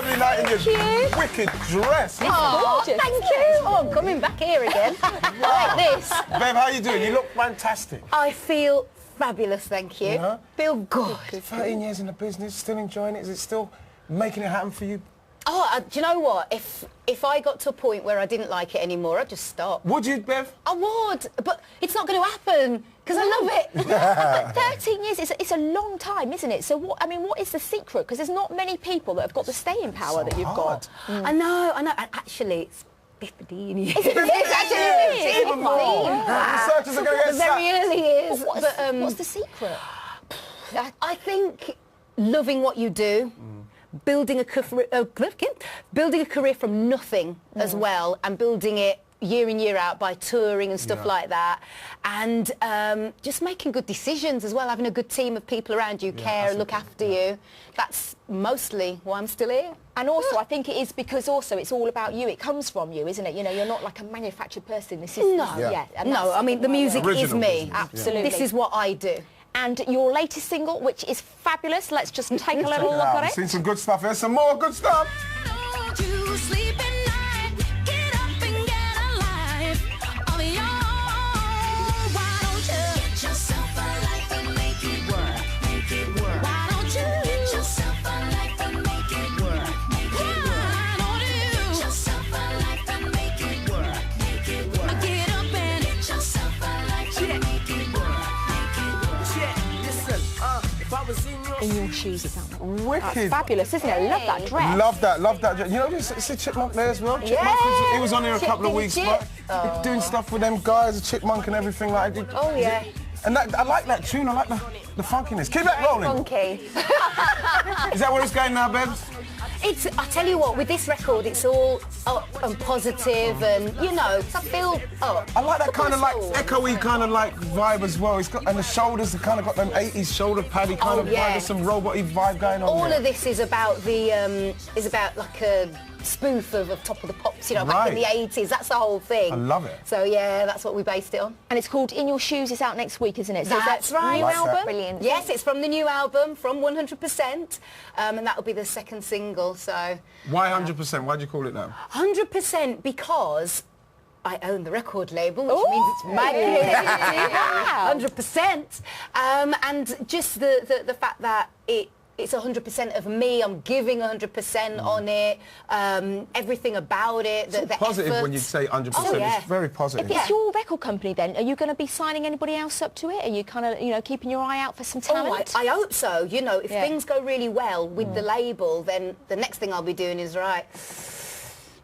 Beverley night in your wicked dress. Oh, thank you. Oh, I'm coming back here again. Like this. Bev, how you doing? You look fantastic. I feel fabulous, thank you. Yeah? Feel good. 13 years in the business, still enjoying it? Is it still making it happen for you? Oh, do you know what? If I got to a point where I didn't like it anymore, I'd just stop. Would you, Bev? I would, but it's not going to happen because I love it. But 13 years, it's a long time, isn't it? So what is the secret? Because there's not many people that have got the staying power that you've got. I know. And actually, it's 15 years. It's actually Even more. The searchers are going to get sacked. Very early years. What's the secret? I think loving what you do, building a career from nothing as well, and building it year in, year out by touring and stuff like that, and just making good decisions as well, having a good team of people around you, care, look after you. That's mostly why I'm still here. And also, I think it is because also it's all about you. It comes from you, isn't it? You know, you're not like a manufactured person. This is No, I mean, the music is me. Absolutely. This is what I do. And your latest single, which is fabulous. Let's just take a little look at I've it. seen some good stuff. There's some more good stuff. Don't you sleep at night, get up and get a life of your own. Why don't you get yourself a life and make it work, make it work. Why don't you get yourself a life and make it work, make it work. Why don't you get yourself a life and make it work, make it work. Get up and get yourself a life and make it work, make it work. Listen, if I was In your shoes, is that one? Wicked. That's fabulous, isn't it? Love that dress. Love that. You know, it's a Chipmunk there as well. Chipmunk, he was on here a couple of weeks back. Doing stuff with them guys, a Chipmunk and everything like that. Oh, yeah. And that, I like that tune, I like the funkiness. Keep that rolling. Funky. Is that where it's going now, Bev? I tell you what, with this record, it's all up and positive, and you know, I feel up. I like that kind of like echoey kind of like vibe as well. It's got, and the shoulders have kind of got them 80s shoulder paddy kind of vibe. There's some robot-y vibe going on. All there. of this is about like a spoof of Top of the Pops, you know, back in the 80s. That's the whole thing. I love it. So yeah, that's what we based it on. And it's called In Your Shoes. It's out next week, isn't it? So That's right. New Like album. that. Brilliant. Yes, it's from the new album, from 100%, and that will be the second single. So Why 100%? Why'd you call it that? 100% because I own the record label, which means it's my creativity. 100%. And just the fact that it's 100% of me. I'm giving 100% on it. Everything about it. It's positive effort. when you say 100%. Oh, yeah. It's very positive. If it's your record company, then are you going to be signing anybody else up to it? Are you kind of, you know, keeping your eye out for some talent? I hope so. You know, if things go really well with the label, then the next thing I'll be doing is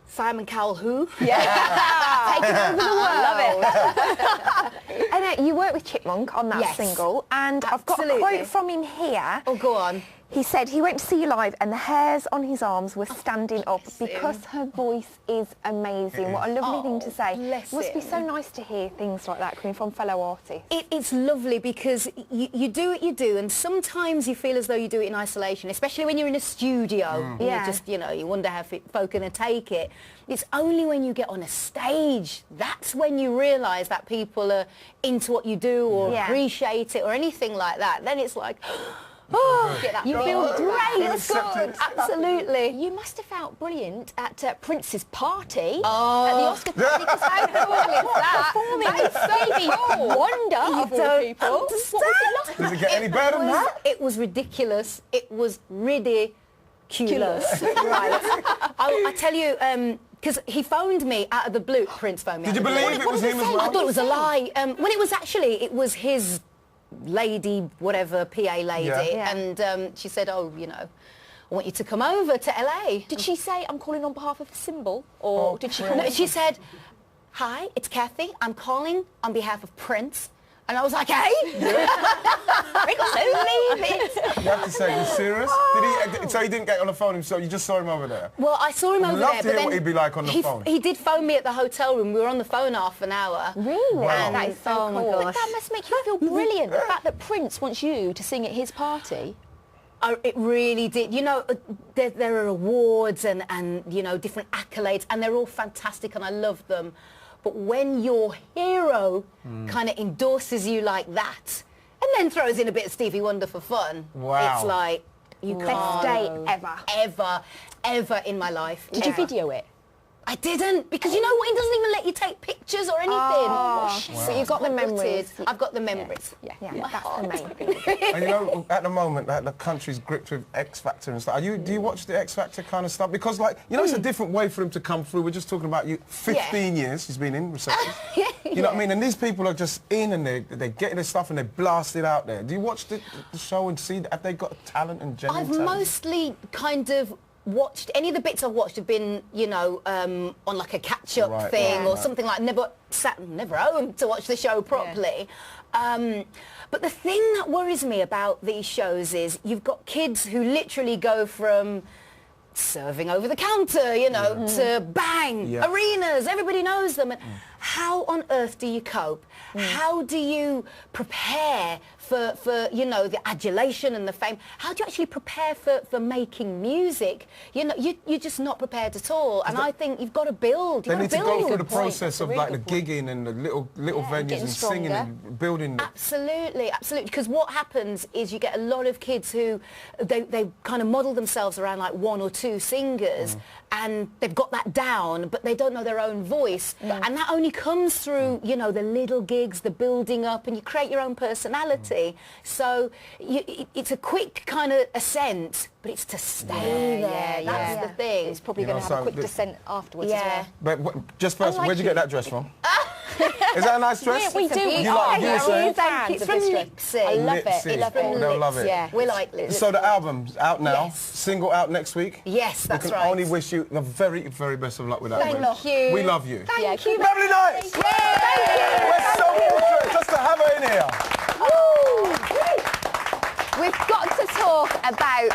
Simon Cowell who? Yeah. Taking over the world. I love it. And you worked with Chipmunk on that Yes. single, and I've got a Absolutely. quote from him here. Oh, go on. He said he went to see you live and the hairs on his arms were standing up because her voice is amazing. What a lovely thing to say. bless It must be him. so nice to hear things like that coming from fellow artists. It's lovely because you do what you do, and sometimes you feel as though you do it in isolation, especially when you're in a studio. And Yeah. you just, you know, you wonder how folk are going to take it. It's only when you get on a stage, that's when you realise that people are into what you do or appreciate it or anything like that. Then it's like, oh, you feel great. It's good. Absolutely. You must have felt brilliant at Prince's party Oh. at the Oscar party, because how cool is that? Performing with Stevie Wonder of all people. What was it like? Does it get any better than that? It was ridiculous. It was ridiculous. Right. I tell you, because he phoned me out of the blue. Prince phoned me. Did you believe it was him as well? I thought it was a lie. When it was his lady, whatever, PA lady, and she said, oh, you know, I want you to come over to LA. Did she say, I'm calling on behalf of a symbol? Or did she call No, she said, hi, it's Kathy. I'm calling on behalf of Prince. And I was like, hey? Leave it. You have to say, you serious? So he didn't get on the phone himself, you just saw him over there? Well, I saw him over there, I'd love to but hear then what he'd be like on the phone. He did phone me at the hotel room. We were on the phone half an hour. Really? Wow. That is so Oh, my cool. gosh. But that must make you feel brilliant, the fact that Prince wants you to sing at his party. It really did. You know, there are awards and, you know, different accolades, and they're all fantastic, and I love them. But when your hero kind of endorses you like that, and then throws in a bit of Stevie Wonder for fun, Wow. it's like, You Best can't. day ever. Ever in my life. Did you video it? I didn't, because you know what? It doesn't even let you take pictures or anything. So you've got the memories. I've got the memories. Yeah, that's the main thing. And you know, at the moment, like, the country's gripped with X Factor and stuff. Do you watch the X Factor kind of stuff? Because, like, you know, it's a different way for him to come through. We're just talking about you. 15 years he's been in reception. You know what I mean? And these people are just in and they're getting their stuff and they blast it out there. Do you watch the show and see, have they got talent and genuine talent? I've mostly kind of watched, any of the bits I've watched have been, you know, on like a catch-up thing or something like, never home to watch the show properly. But the thing that worries me about these shows is you've got kids who literally go from serving over the counter, you know, to bang, arenas, everybody knows them. And how on earth do you cope? How do you prepare for, you know, the adulation and the fame? How do you actually prepare for making music? You know, you're just not prepared at all. And I think you've got to build. They need to go through the process of like the gigging and the little venues and singing and building. Absolutely, absolutely. Because what happens is you get a lot of kids who they kind of model themselves around like one or two singers, and they've got that down, but they don't know their own voice. And that only comes through, you know, the little gigs, the building up, and you create your own personality. So it's a quick kind of ascent, but it's to stay there. That's the thing. It's probably going to have a quick descent afterwards as well. But just first, where'd you get that dress from? Is that a nice dress? Yeah, we do. You like it? Thank you. It's from Nipsey. I love it. Nipsey. Love it. They'll love it. Yeah, we like it. So the album's out now. Yes. Single out next week. Yes, that's we can right. only wish you the very, very best of luck with that. Thank you. We love you. Thank you. Beverley Nights! Thank you. We're so fortunate just to have her in here. We've got to talk about